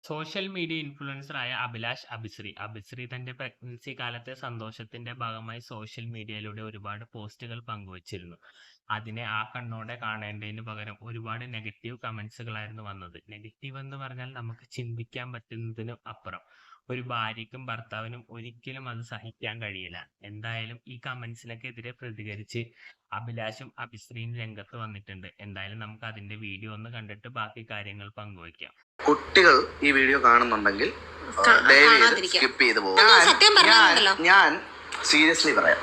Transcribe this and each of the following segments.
Social media ഇൻഫ്ലുവൻസറായ Abhilash Abhishree തന്റെ pregnancy കാലത്തെ സന്തോഷത്തിന്റെ ഭാഗമായി സോഷ്യൽ മീഡിയയിലൂടെ ഒരുപാട് പോസ്റ്റുകൾ പങ്കുവച്ചിരുന്നു. അതിനെ ആ കണ്ണോടെ കാണേണ്ടതിന് പകരം ഒരുപാട് നെഗറ്റീവ് കമന്റ്സുകളായിരുന്നു വന്നത്. നെഗറ്റീവ് എന്ന് പറഞ്ഞാൽ നമുക്ക് ചിന്തിക്കാൻ പറ്റുന്നതിനും അപ്പുറം. ഒരു ഭാര്യയ്ക്കും ഭർത്താവിനും ഒരിക്കലും അത് സഹിക്കാൻ കഴിയില്ല. എന്തായാലും ഈ കമന്റ്സിനൊക്കെ എതിരെ പ്രതികരിച്ച് അഭിലാഷും അഭിശ്രീയും രംഗത്ത് വന്നിട്ടുണ്ട്. എന്തായാലും നമുക്ക് അതിന്റെ വീഡിയോ ഒന്ന് കണ്ടിട്ട് ബാക്കി കാര്യങ്ങൾ പങ്കുവയ്ക്കാം. കുട്ടികൾ ഈ വീഡിയോ കാണുന്നുണ്ടെങ്കിൽ ദയവേത് സ്കിപ്പ് ചെയ്ത് പോകും. ഞാൻ സീരിയസ്ലി പറയാം,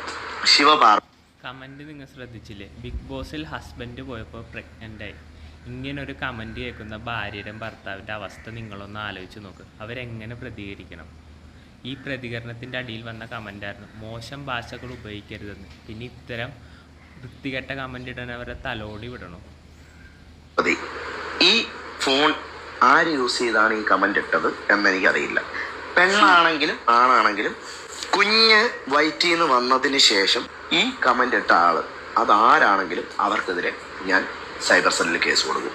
ശിവപാർവ കമന്റ് നിങ്ങൾ ശ്രദ്ധിച്ചില്ലേ? ബിഗ് ബോസിൽ ഹസ്ബൻഡ് പോയപ്പോൾ പ്രഗ്നന്റ് ആയി. ഇങ്ങനൊരു കമന്റ് കേൾക്കുന്ന ഭാര്യയുടെ ഭർത്താവിന്റെ അവസ്ഥ നിങ്ങളൊന്ന് ആലോചിച്ച് നോക്ക്. അവരെങ്ങനെ പ്രതികരിക്കണം? ഈ പ്രതികരണത്തിന്റെ അടിയിൽ വന്ന കമന്റായിരുന്നു മോശം ഭാഷകൾ ഉപയോഗിക്കരുതെന്ന്. പിന്നെ ഇത്തരം വൃത്തികെട്ട കമന്റ് ഇടാൻ അവരെ തലോടി വിടണം. ഈ ഫോൺ ആര് യൂസ് ചെയ്താണ് ഈ കമന്റ് ഇട്ടത് എന്നെനിക്കറിയില്ല. പെണ്ണാണെങ്കിലും ആണാണെങ്കിലും കുഞ്ഞ് വയറ്റിൽ നിന്ന് വന്നതിന് ശേഷം ഈ കമന്റ് ഇട്ട ആള് അതാരാണെങ്കിലും അവർക്കെതിരെ ഞാൻ സൈബർ സെല്ലിൽ കേസ് കൊടുക്കും.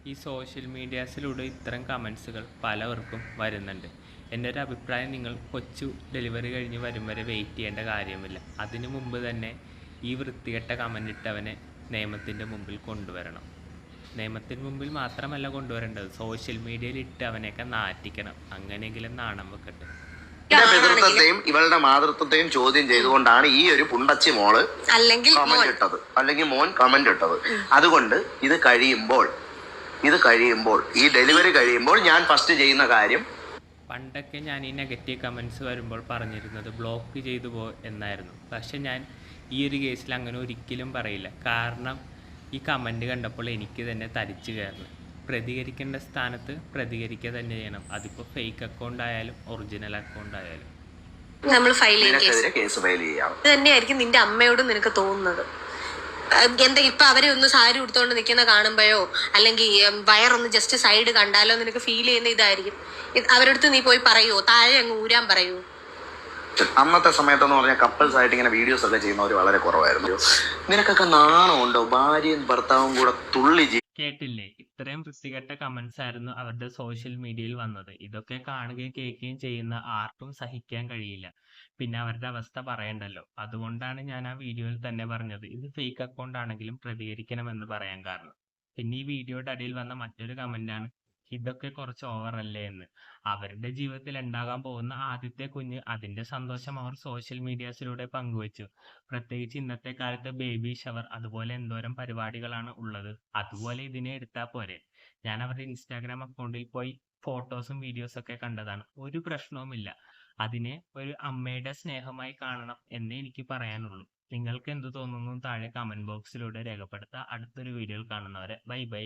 ഈ സോഷ്യൽ മീഡിയാസിലൂടെ ഇത്തരം കമന്റ്സുകൾ പലവർക്കും വരുന്നുണ്ട്. എൻ്റെ ഒരു അഭിപ്രായം, നിങ്ങൾ കൊച്ചു ഡെലിവറി കഴിഞ്ഞ് വരും വരെ വെയിറ്റ് ചെയ്യേണ്ട കാര്യമില്ല. അതിനു മുമ്പ് തന്നെ ഈ വൃത്തികെട്ട കമന്റ് ഇട്ടവനെ നിയമത്തിൻ്റെ മുമ്പിൽ കൊണ്ടുവരണം. നിയമത്തിന് മുമ്പിൽ മാത്രമല്ല കൊണ്ടുവരേണ്ടത്, സോഷ്യൽ മീഡിയയിൽ ഇട്ട് അവനെയൊക്കെ നാറ്റിക്കണം. അങ്ങനെയെങ്കിലും നാണം വെക്കട്ടെ. പിതൃത്വത്തെയും ഇവളുടെ മാതൃത്വത്തെയും ചോദ്യം ചെയ്തുകൊണ്ടാണ് ഈ ഒരു പുണ്ടച്ചി മോള് കമന്റ് ഇട്ടത്, അല്ലെങ്കിൽ മോൻ കമന്റ് ഇട്ടത്. അതുകൊണ്ട് ഇത് കഴിയുമ്പോൾ ഈ ഡെലിവറി കഴിയുമ്പോൾ ഞാൻ ഫസ്റ്റ് ചെയ്യുന്ന കാര്യം, പണ്ടൊക്കെ ഞാൻ ഈ നെഗറ്റീവ് കമന്റ്സ് വരുമ്പോൾ പറഞ്ഞിരുന്നത് ബ്ലോക്ക് ചെയ്തു പോ എന്നായിരുന്നു. പക്ഷെ ഞാൻ ഈ ഒരു കേസിൽ അങ്ങനെ ഒരിക്കലും പറയില്ല. കാരണം ഈ കമന്റ് കണ്ടപ്പോൾ എനിക്ക് തന്നെ തരിച്ചു കയറുന്നു. പ്രതികരിക്കേണ്ട സ്ഥാനത്ത് പ്രതികരിക്കുക തന്നെ ചെയ്യണം. അതിപ്പോൾ ഫേക്ക് അക്കൗണ്ട് ആയാലും ഒറിജിനൽ അക്കൗണ്ട് ആയാലും നമ്മൾ ഫയൽ ചെയ്യാം. ഇത് തന്നെയായിരിക്കും നിന്റെ അമ്മയോടും നിനക്ക് തോന്നുന്നത്. എന്താ ഇപ്പൊ അവരെ ഒന്ന് സാരി ഉടുത്തോണ്ട് നിൽക്കുന്ന കാണുമ്പോഴോ അല്ലെങ്കിൽ വയറൊന്ന് ജസ്റ്റ് സൈഡ് കണ്ടാലോ നിനക്ക് ഫീൽ ചെയ്യുന്ന ഇതായിരിക്കും. അവരടുത്ത് നീ പോയി പറയോ, താഴെ അങ്ങ് ഊരാൻ പറയൂ? അന്നത്തെ സമയത്തെന്ന് പറഞ്ഞാൽ കപ്പിൾസ് ആയിട്ട് ഇങ്ങനെ വീഡിയോസ് ഒക്കെ ചെയ്യുന്നവർ വളരെ കുറവായിരുന്നു. നിനക്കൊക്കെ നാണമുണ്ടോ? ഭാര്യയും ഭർത്താവും കൂടെ തുള്ളി കേട്ടില്ലേ? ഇത്രയും വൃത്തികെട്ട കമന്റ്സ് ആയിരുന്നു അവരുടെ സോഷ്യൽ മീഡിയയിൽ വന്നത്. ഇതൊക്കെ കാണുകയും കേൾക്കുകയും ചെയ്യുന്ന ആർക്കും സഹിക്കാൻ കഴിയില്ല. പിന്നെ അവരുടെ അവസ്ഥ പറയണ്ടല്ലോ. അതുകൊണ്ടാണ് ഞാൻ ആ വീഡിയോയിൽ തന്നെ പറഞ്ഞത് ഇത് ഫേക്ക് അക്കൗണ്ട് ആണെങ്കിലും പ്രതികരിക്കണമെന്ന് പറയാൻ കാരണം. പിന്നെ ഈ വീഡിയോയുടെ അടിയിൽ വന്ന മറ്റൊരു കമന്റാണ് ഇതൊക്കെ കുറച്ച് ഓവറല്ലേ എന്ന്. അവരുടെ ജീവിതത്തിൽ ഉണ്ടാകാൻ പോകുന്ന ആദ്യത്തെ കുഞ്ഞ്, അതിന്റെ സന്തോഷം അവർ സോഷ്യൽ മീഡിയാസിലൂടെ പങ്കുവച്ചു. പ്രത്യേകിച്ച് ഇന്നത്തെ കാലത്ത് ബേബി ഷവർ അതുപോലെ എന്തോരം പരിപാടികളാണ് ഉള്ളത്. അതുപോലെ ഇതിനെ എടുത്താൽ പോരെ? ഞാൻ അവരുടെ ഇൻസ്റ്റാഗ്രാം അക്കൗണ്ടിൽ പോയി ഫോട്ടോസും വീഡിയോസും ഒക്കെ കണ്ടതാണ്. ഒരു പ്രശ്നവുമില്ല. അതിനെ ഒരു അമ്മയുടെ സ്നേഹമായി കാണണം എന്നേ എനിക്ക് പറയാനുള്ളൂ. നിങ്ങൾക്ക് എന്ത് തോന്നുന്നു താഴെ കമന്റ് ബോക്സിലൂടെ രേഖപ്പെടുത്തുക. അടുത്തൊരു വീഡിയോയിൽ കാണുന്നവരെ ബൈ ബൈ.